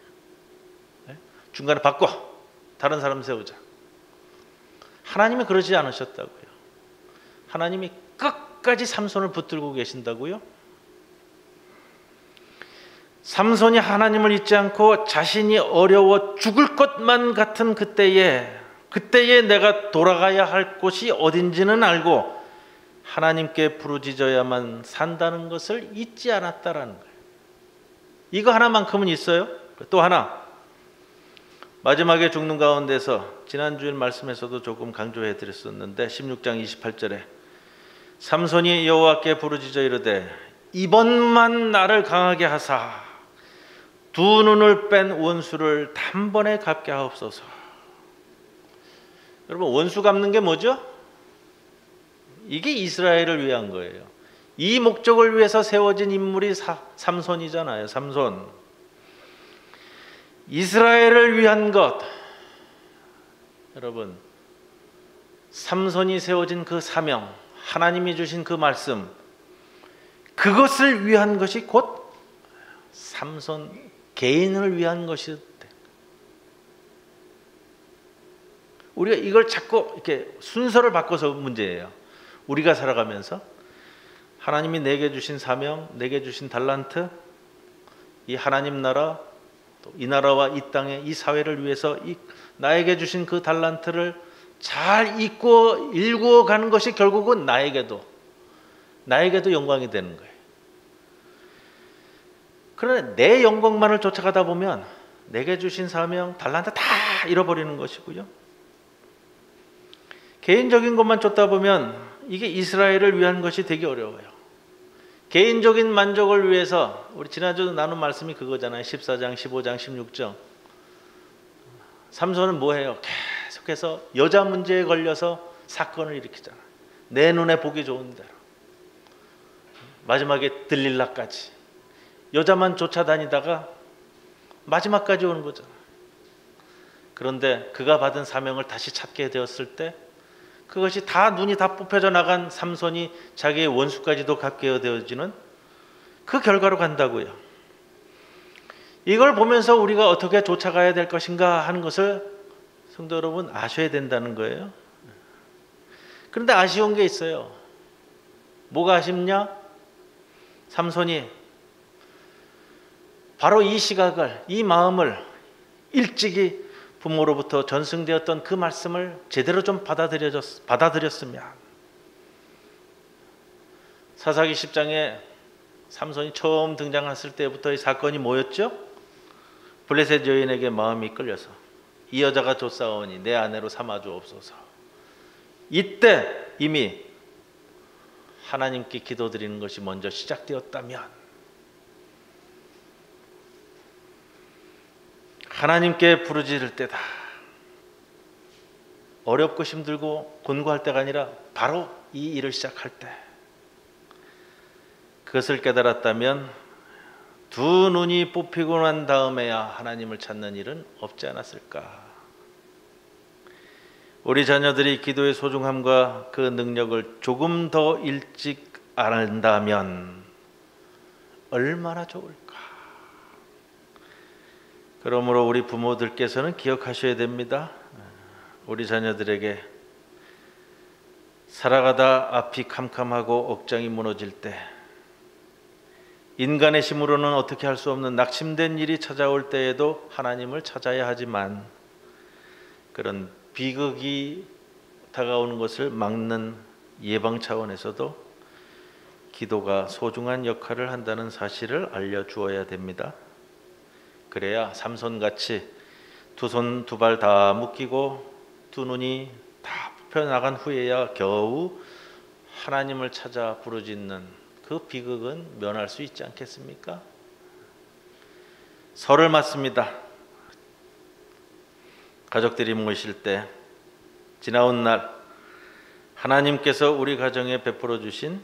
중간에 바꿔 다른 사람 세우자. 하나님이 그러지 않으셨다고요. 하나님이 끝까지 삼손을 붙들고 계신다고요. 삼손이 하나님을 잊지 않고 자신이 어려워 죽을 것만 같은 그때에 내가 돌아가야 할 곳이 어딘지는 알고 하나님께 부르짖어야만 산다는 것을 잊지 않았다라는 거예요. 이거 하나만큼은 있어요. 또 하나, 마지막에 죽는 가운데서 지난주에 말씀에서도 조금 강조해 드렸었는데 16장 28절에 삼손이 여호와께 부르짖어 이르되 이번만 나를 강하게 하사 두 눈을 뺀 원수를 단번에 갚게 하옵소서. 여러분, 원수 갚는 게 뭐죠? 이게 이스라엘을 위한 거예요. 이 목적을 위해서 세워진 인물이 삼손이잖아요. 삼손. 이스라엘을 위한 것. 여러분, 삼손이 세워진 그 사명, 하나님이 주신 그 말씀, 그것을 위한 것이 곧 삼손 개인을 위한 것이 돼. 우리가 이걸 자꾸 이렇게 순서를 바꿔서 문제예요. 우리가 살아가면서 하나님이 내게 주신 사명, 내게 주신 달란트, 이 하나님 나라, 또 이 나라와 이 땅의 이 사회를 위해서 나에게 주신 그 달란트를 잘 일구어 가는 것이 결국은 나에게도 영광이 되는 거예요. 그러나 내 영광만을 쫓아가다 보면 내게 주신 사명, 달란트 다 잃어버리는 것이고요. 개인적인 것만 쫓다 보면 이게 이스라엘을 위한 것이 되게 어려워요. 개인적인 만족을 위해서, 우리 지난주 나눈 말씀이 그거잖아요. 14장, 15장, 16장. 삼손은 뭐해요? 계속해서 여자 문제에 걸려서 사건을 일으키잖아. 내 눈에 보기 좋은 대로. 마지막에 들릴라까지. 여자만 쫓아다니다가 마지막까지 오는 거잖아. 그런데 그가 받은 사명을 다시 찾게 되었을 때 그것이 다 눈이 다 뽑혀져 나간 삼손이 자기의 원수까지도 갖게 되어지는 그 결과로 간다고요. 이걸 보면서 우리가 어떻게 쫓아가야 될 것인가 하는 것을 성도 여러분 아셔야 된다는 거예요. 그런데 아쉬운 게 있어요. 뭐가 아쉽냐? 삼손이 바로 이 시각을, 이 마음을 일찍이 부모로부터 전승되었던 그 말씀을 제대로 좀 받아들였으면. 사사기 10장에 삼손이 처음 등장했을 때부터 이 사건이 뭐였죠? 블레셋 여인에게 마음이 끌려서 이 여자가 좋사오니 내 아내로 삼아 주옵소서. 이때 이미 하나님께 기도드리는 것이 먼저 시작되었다면, 하나님께 부르짖을 때다. 어렵고 힘들고 곤고할 때가 아니라 바로 이 일을 시작할 때 그것을 깨달았다면 두 눈이 뽑히고 난 다음에야 하나님을 찾는 일은 없지 않았을까. 우리 자녀들이 기도의 소중함과 그 능력을 조금 더 일찍 안다면 얼마나 좋을까. 그러므로 우리 부모들께서는 기억하셔야 됩니다. 우리 자녀들에게 살아가다 앞이 캄캄하고 억장이 무너질 때, 인간의 힘으로는 어떻게 할 수 없는 낙심된 일이 찾아올 때에도 하나님을 찾아야 하지만, 그런 비극이 다가오는 것을 막는 예방 차원에서도 기도가 소중한 역할을 한다는 사실을 알려주어야 됩니다. 그래야 삼손같이 두 손 두 발 다 묶이고 두 눈이 다 펴나간 후에야 겨우 하나님을 찾아 부르짖는 그 비극은 면할 수 있지 않겠습니까? 설을 맞습니다. 가족들이 모이실 때 지나온 날 하나님께서 우리 가정에 베풀어 주신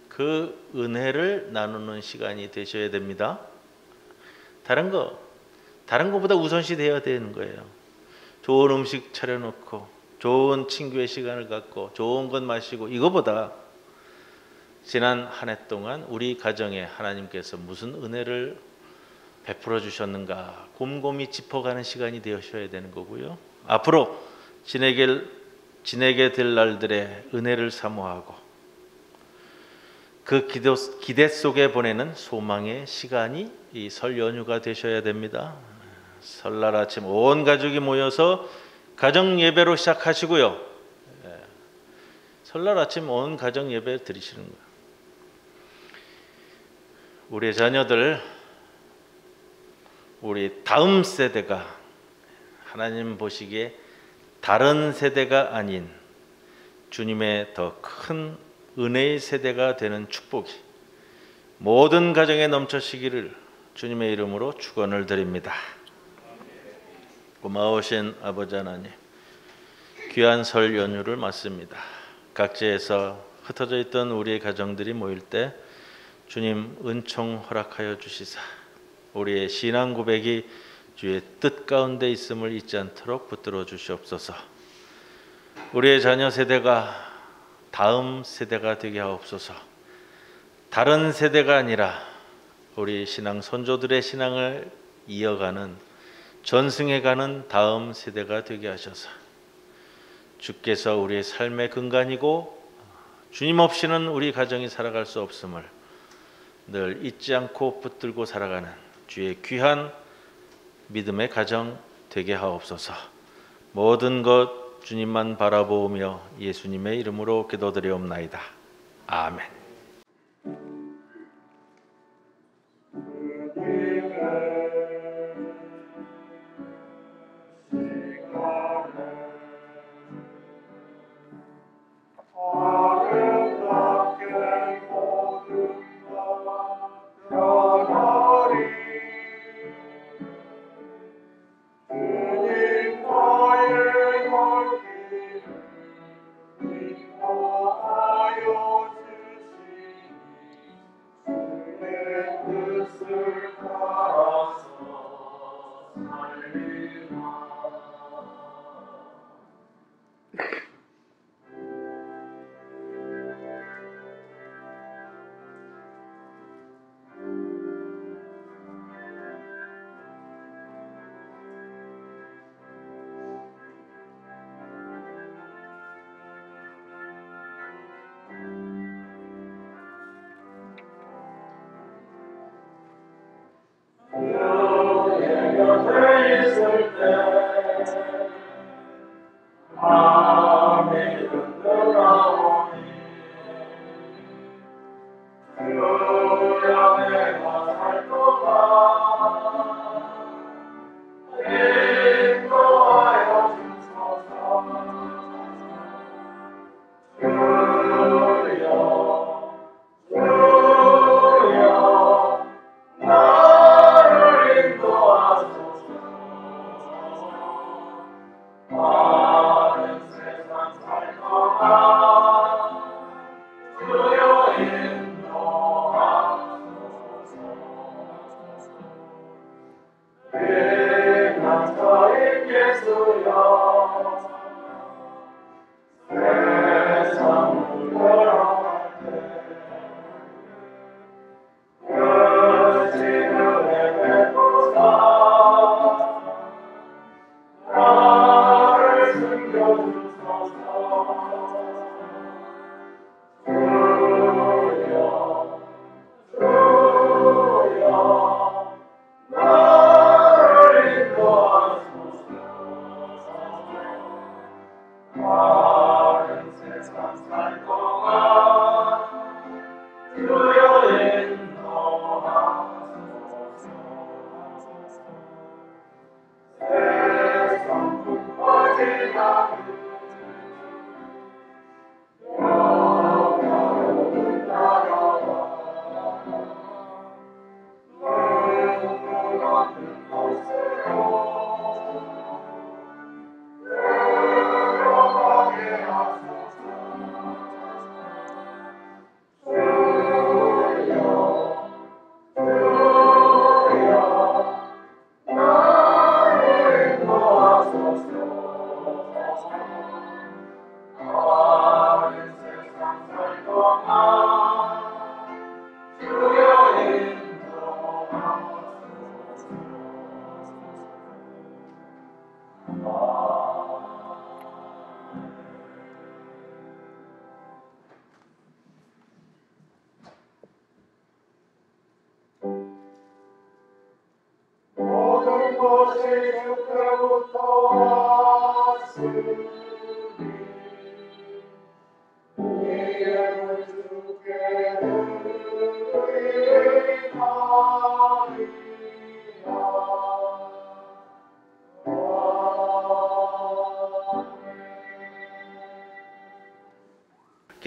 그 은혜를 나누는 시간이 되셔야 됩니다. 다른 거보다 우선시 되어야 되는 거예요. 좋은 음식 차려놓고 좋은 친구의 시간을 갖고 좋은 것 마시고, 이거보다 지난 한 해 동안 우리 가정에 하나님께서 무슨 은혜를 베풀어 주셨는가 곰곰이 짚어가는 시간이 되셔야 되는 거고요. 앞으로 지내게 될 날들의 은혜를 사모하고 그 기대 속에 보내는 소망의 시간이 이 설 연휴가 되셔야 됩니다. 설날 아침 온 가족이 모여서 가정 예배로 시작하시고요. 설날 아침 온 가정 예배 드리시는 거예요. 우리 자녀들, 우리 다음 세대가 하나님 보시기에 다른 세대가 아닌 주님의 더 큰 은혜의 세대가 되는 축복이 모든 가정에 넘쳐시기를 주님의 이름으로 축원을 드립니다. 고마우신 아버지 하나님, 귀한 설 연휴를 맞습니다. 각지에서 흩어져 있던 우리의 가정들이 모일 때 주님 은총 허락하여 주시사 우리의 신앙 고백이 주의 뜻 가운데 있음을 잊지 않도록 붙들어 주시옵소서. 우리의 자녀 세대가 다음 세대가 되게 하옵소서. 다른 세대가 아니라 우리 신앙 선조들의 신앙을 이어가는, 전승해가는 다음 세대가 되게 하셔서 주께서 우리의 삶의 근간이고 주님 없이는 우리 가정이 살아갈 수 없음을 늘 잊지 않고 붙들고 살아가는 주의 귀한 믿음의 가정 되게 하옵소서. 모든 것 주님만 바라보며 예수님의 이름으로 기도드리옵나이다. 아멘.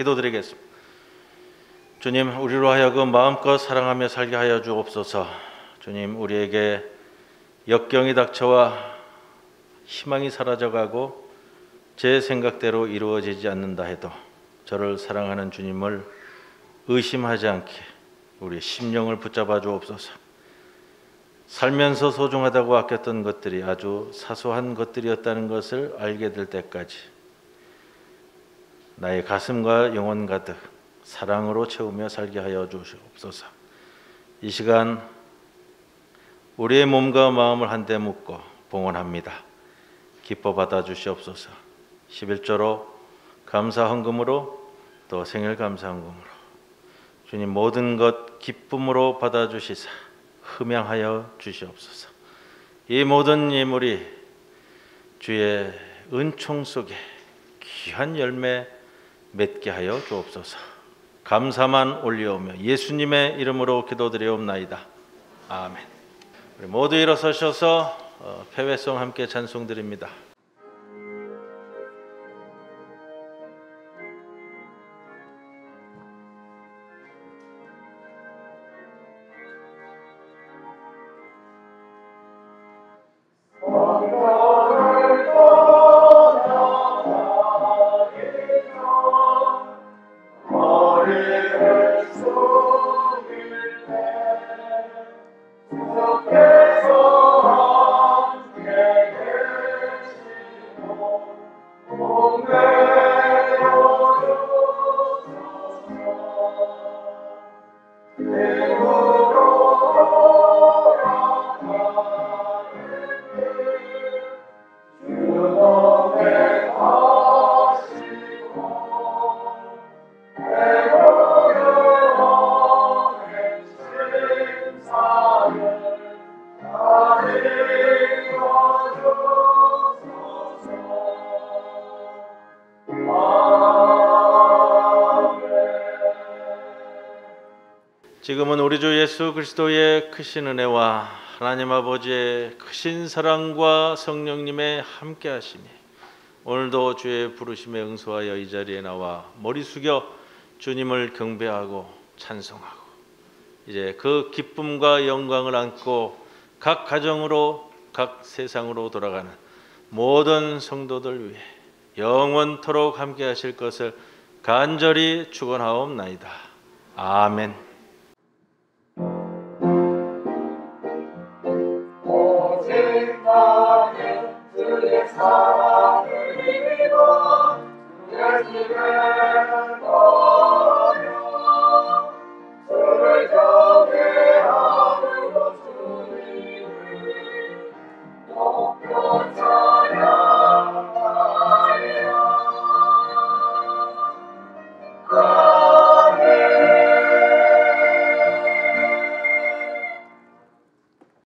기도드리겠습니다. 주님, 우리로 하여금 마음껏 사랑하며 살게 하여 주옵소서. 주님, 우리에게 역경이 닥쳐와 희망이 사라져가고 제 생각대로 이루어지지 않는다 해도 저를 사랑하는 주님을 의심하지 않게 우리 심령을 붙잡아 주옵소서. 살면서 소중하다고 아꼈던 것들이 아주 사소한 것들이었다는 것을 알게 될 때까지 나의 가슴과 영혼 가득 사랑으로 채우며 살게 하여 주시옵소서. 이 시간 우리의 몸과 마음을 한데 묶고 봉헌합니다. 기뻐 받아 주시옵소서. 11조로 감사 헌금으로 또 생일 감사 헌금으로 주님 모든 것 기쁨으로 받아 주시사 흠양하여 주시옵소서. 이 모든 예물이 주의 은총 속에 귀한 열매 맺게 하여 주옵소서. 감사만 올려오며 예수님의 이름으로 기도드리옵나이다. 아멘. 우리 모두 일어서셔서 패회송 함께 찬송드립니다. 지금은 우리 주 예수 그리스도의 크신 은혜와 하나님 아버지의 크신 사랑과 성령님의 함께하심이 오늘도 주의 부르심에 응수하여 이 자리에 나와 머리 숙여 주님을 경배하고 찬송하고 이제 그 기쁨과 영광을 안고 각 가정으로 각 세상으로 돌아가는 모든 성도들 위해 영원토록 함께하실 것을 간절히 축원하옵나이다. 아멘. 오직 나는 주의 사랑을 입어 내 집에